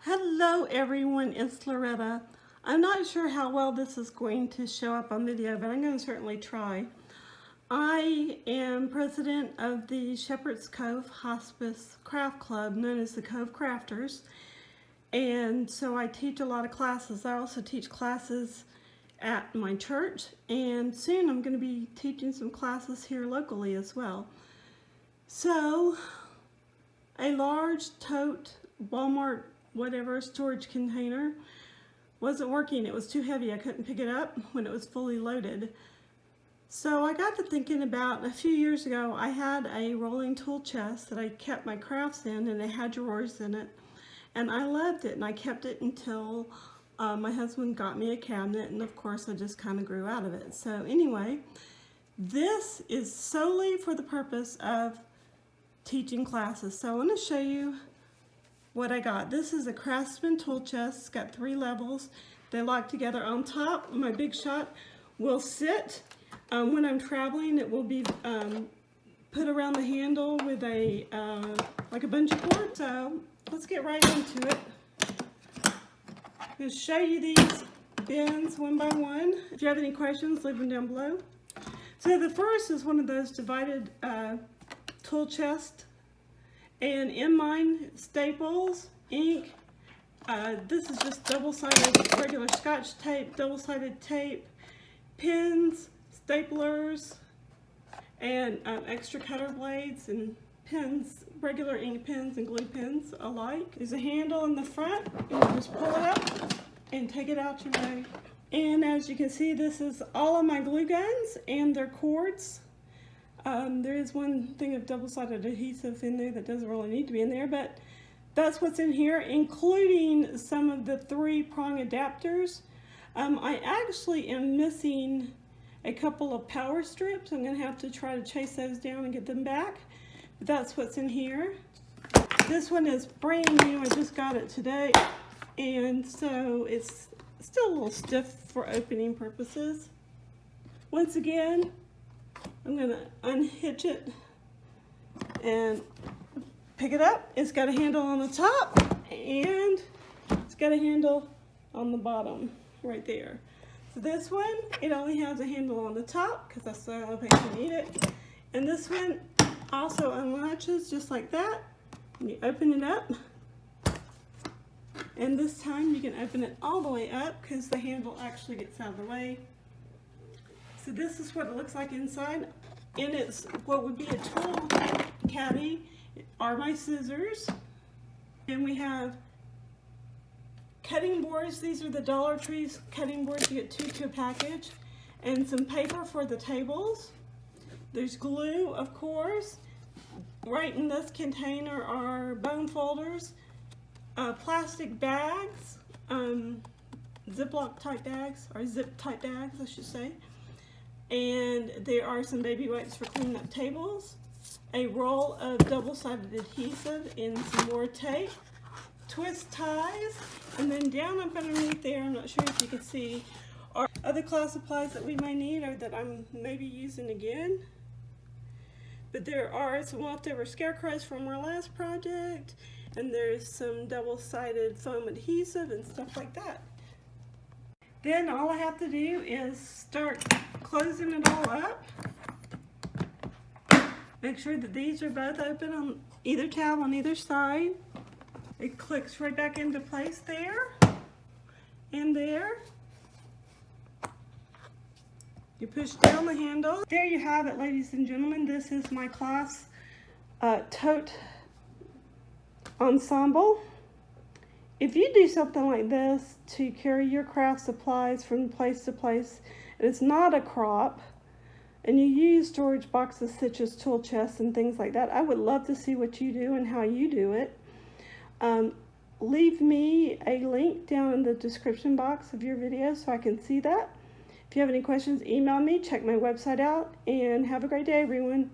Hello everyone, it's Loretta. I'm not sure how well this is going to show up on video, but I'm going to certainly try. I am president of the Shepherd's Cove Hospice Craft Club, known as the Cove Crafters, and so I teach a lot of classes. I also teach classes at my church, and soon I'm going to be teaching some classes here locally as well. So, a large tote Walmart whatever storage container wasn't working. It was too heavy. I couldn't pick it up when it was fully loaded. So I got to thinking about a few years ago, I had a rolling tool chest that I kept my crafts in, and it had drawers in it. And I loved it, and I kept it until my husband got me a cabinet, and of course I just kind of grew out of it. So anyway, this is solely for the purpose of teaching classes. So I want to show you what I got. This is a Craftsman tool chest. It's got 3 levels. They lock together. On top, my Big Shot will sit. When I'm traveling, it will be put around the handle with a like a bungee cord. So let's get right into it. I'm going to show you these bins one by one. If you have any questions, leave them down below. So the first is one of those divided tool chests. And in mine, staples, ink, this is just double-sided regular Scotch tape, double-sided tape, pins, staplers, and extra cutter blades and pins, regular ink pens and glue pens alike. There's a handle in the front, and you just pull it up and take it out your way. And as you can see, this is all of my glue guns and their cords. There is one thing of double-sided adhesive in there that doesn't really need to be in there, but that's what's in here, including some of the 3-prong adapters. I actually am missing a couple of power strips. I'm going to have to try to chase those down and get them back, but that's what's in here. This one is brand new. I just got it today, and so it's still a little stiff for opening purposes. Once again, I'm going to unhitch it and pick it up. It's got a handle on the top, and it's got a handle on the bottom right there. So this one, it only has a handle on the top because that's the only place you need it. And this one also unlatches just like that. And you open it up. And this time you can open it all the way up because the handle actually gets out of the way. So this is what it looks like inside. In its what would be a tool caddy are my scissors. And we have cutting boards. These are the Dollar Tree cutting boards. You get 2 to a package. And some paper for the tables. There's glue, of course. Right in this container are bone folders, plastic bags, Ziploc type bags, or zip type bags, I should say. And there are some baby wipes for cleaning up tables, a roll of double-sided adhesive and some more tape, twist ties, and then down up underneath there, I'm not sure if you can see, are other class supplies that we may need or that I'm maybe using again. But there are some leftover scarecrows from our last project, and there's some double-sided foam adhesive and stuff like that. Then all I have to do is start closing it all up. Make sure that these are both open on either tab on either side. It clicks right back into place there and there. You push down the handle. There you have it, ladies and gentlemen. This is my class tote ensemble. If you do something like this to carry your craft supplies from place to place, and it's not a crop, and you use storage boxes such as tool chests and things like that, I would love to see what you do and how you do it. Leave me a link down in the description box of your video so I can see that. If you have any questions, email me, check my website out, and have a great day, everyone.